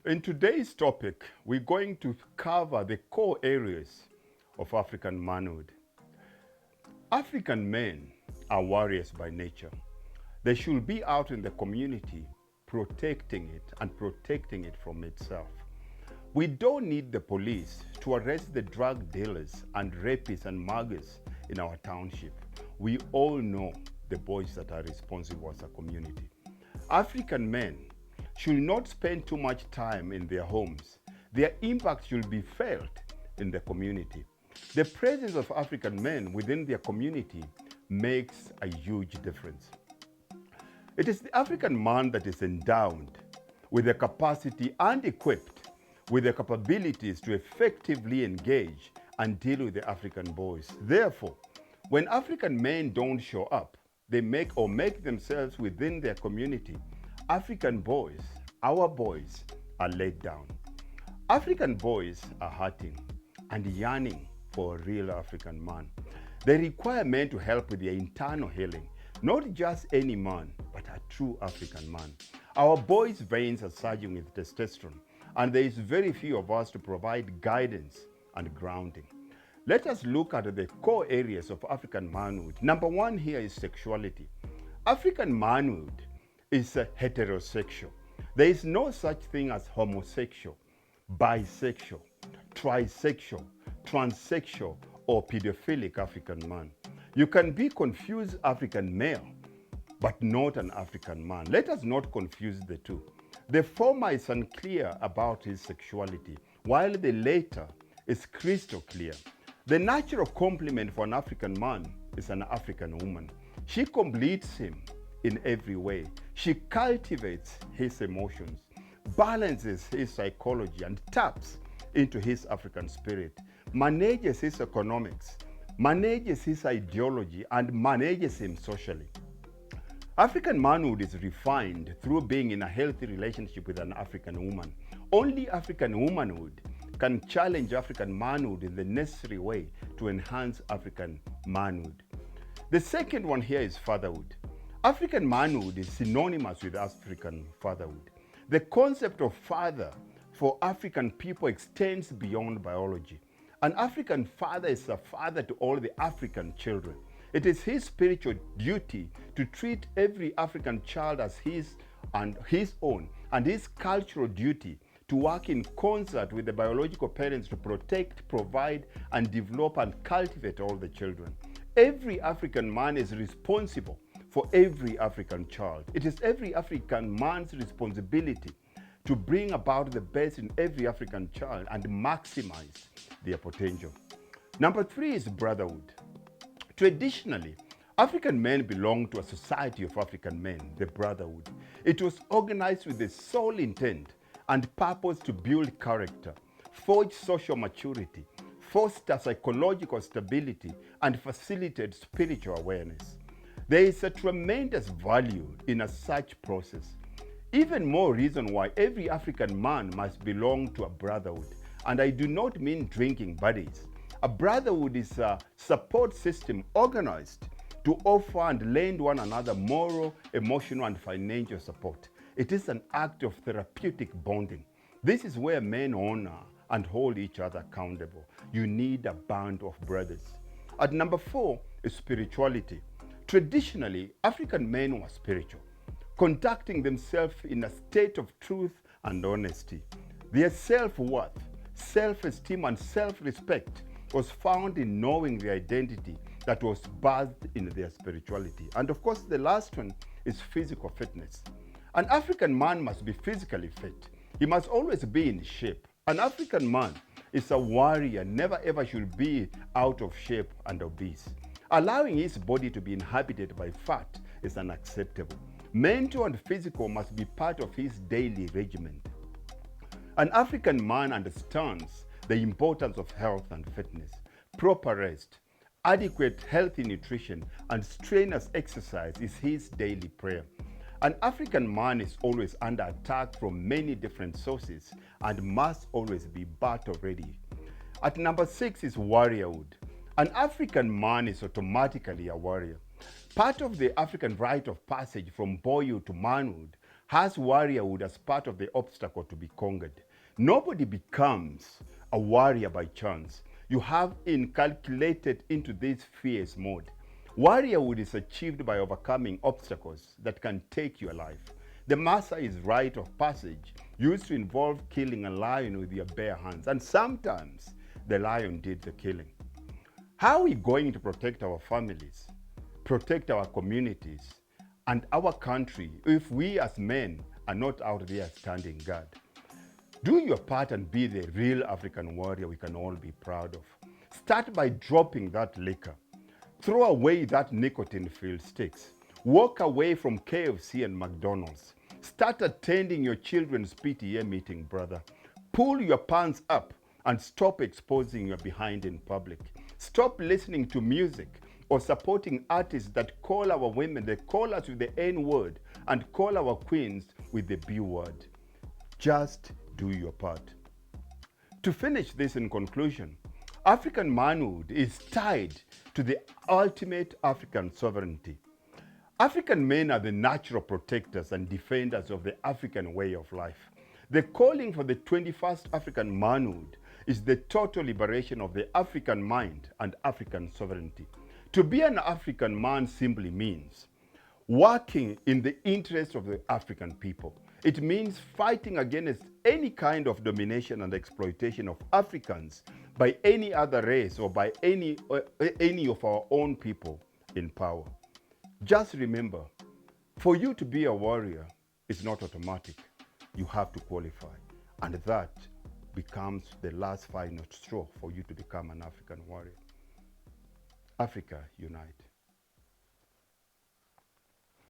In today's topic, we're going to cover the core areas of African manhood. African men are warriors by nature. They should be out in the community protecting it and protecting it from itself. We don't need the police to arrest the drug dealers and rapists and muggers in our township. We all know the boys that are responsible as a community. African men should not spend too much time in their homes. Their impact should be felt in the community. The presence of African men within their community makes a huge difference. It is the African man that is endowed with the capacity and equipped with the capabilities to effectively engage and deal with the African boys. Therefore, when African men don't show up, they make themselves within their community, African boys, our boys, are let down. African boys are hurting and yearning for a real African man. They require men to help with their internal healing, not just any man, but a true African man. Our boys' veins are surging with testosterone, and there is very few of us to provide guidance and grounding. Let us look at the core areas of African manhood. Number one here is sexuality. African manhood is heterosexual. There is no such thing as homosexual, bisexual, trisexual, transsexual, or pedophilic African man. You can be confused African male, but not an African man. Let us not confuse the two. The former is unclear about his sexuality, while the latter is crystal clear. The natural complement for an African man is an African woman. She completes him in every way. She cultivates his emotions, balances his psychology, and taps into his African spirit, manages his economics, manages his ideology, and manages him socially. African manhood is refined through being in a healthy relationship with an African woman. Only African womanhood can challenge African manhood in the necessary way to enhance African manhood. The second one here is fatherhood. African manhood is synonymous with African fatherhood. The concept of father for African people extends beyond biology. An African father is a father to all the African children. It is his spiritual duty to treat every African child as his own, and his cultural duty to work in concert with the biological parents to protect, provide, and develop and cultivate all the children. Every African man is responsible for every African child. It is every African man's responsibility to bring about the best in every African child and maximize their potential. Number three is brotherhood. Traditionally, African men belong to a society of African men, the brotherhood. It was organized with the sole intent and purpose to build character, forge social maturity, foster psychological stability, and facilitate spiritual awareness. There is a tremendous value in such process. Even more reason why every African man must belong to a brotherhood. And I do not mean drinking buddies. A brotherhood is a support system organized to offer and lend one another moral, emotional, and financial support. It is an act of therapeutic bonding. This is where men honor and hold each other accountable. You need a band of brothers. At number four is spirituality. Traditionally, African men were spiritual, conducting themselves in a state of truth and honesty. Their self-worth, self-esteem, and self-respect was found in knowing the identity that was birthed in their spirituality. And of course, the last one is physical fitness. An African man must be physically fit. He must always be in shape. An African man is a warrior, never ever should be out of shape and obese. Allowing his body to be inhabited by fat is unacceptable. Mental and physical must be part of his daily regimen. An African man understands the importance of health and fitness, proper rest, adequate healthy nutrition, and strenuous exercise is his daily prayer. An African man is always under attack from many different sources and must always be battle ready. At number six is warriorhood. An African man is automatically a warrior. Part of the African rite of passage from boyhood to manhood has warriorhood as part of the obstacle to be conquered. Nobody becomes a warrior by chance. You have inculcated into this fierce mode. Warriorhood is achieved by overcoming obstacles that can take your life. The Maasai is rite of passage, used to involve killing a lion with your bare hands, and sometimes the lion did the killing. How are we going to protect our families, protect our communities, and our country if we as men are not out there standing guard? Do your part and be the real African warrior we can all be proud of. Start by dropping that liquor. Throw away that nicotine-filled sticks. Walk away from KFC and McDonald's. Start attending your children's PTA meeting, brother. Pull your pants up and stop exposing your behind in public. Stop listening to music or supporting artists that call our women, they call us with the N word, and call our queens with the B word. Just do your part. To finish this in conclusion, African manhood is tied to the ultimate African sovereignty. African men are the natural protectors and defenders of the African way of life. The calling for the 21st African manhood is the total liberation of the African mind and African sovereignty. To be an African man simply means working in the interest of the African people. It means fighting against any kind of domination and exploitation of Africans by any other race or by any of our own people in power. Just remember, for you to be a warrior is not automatic. You have to qualify. And that becomes the last final straw for you to become an African warrior. Africa, unite.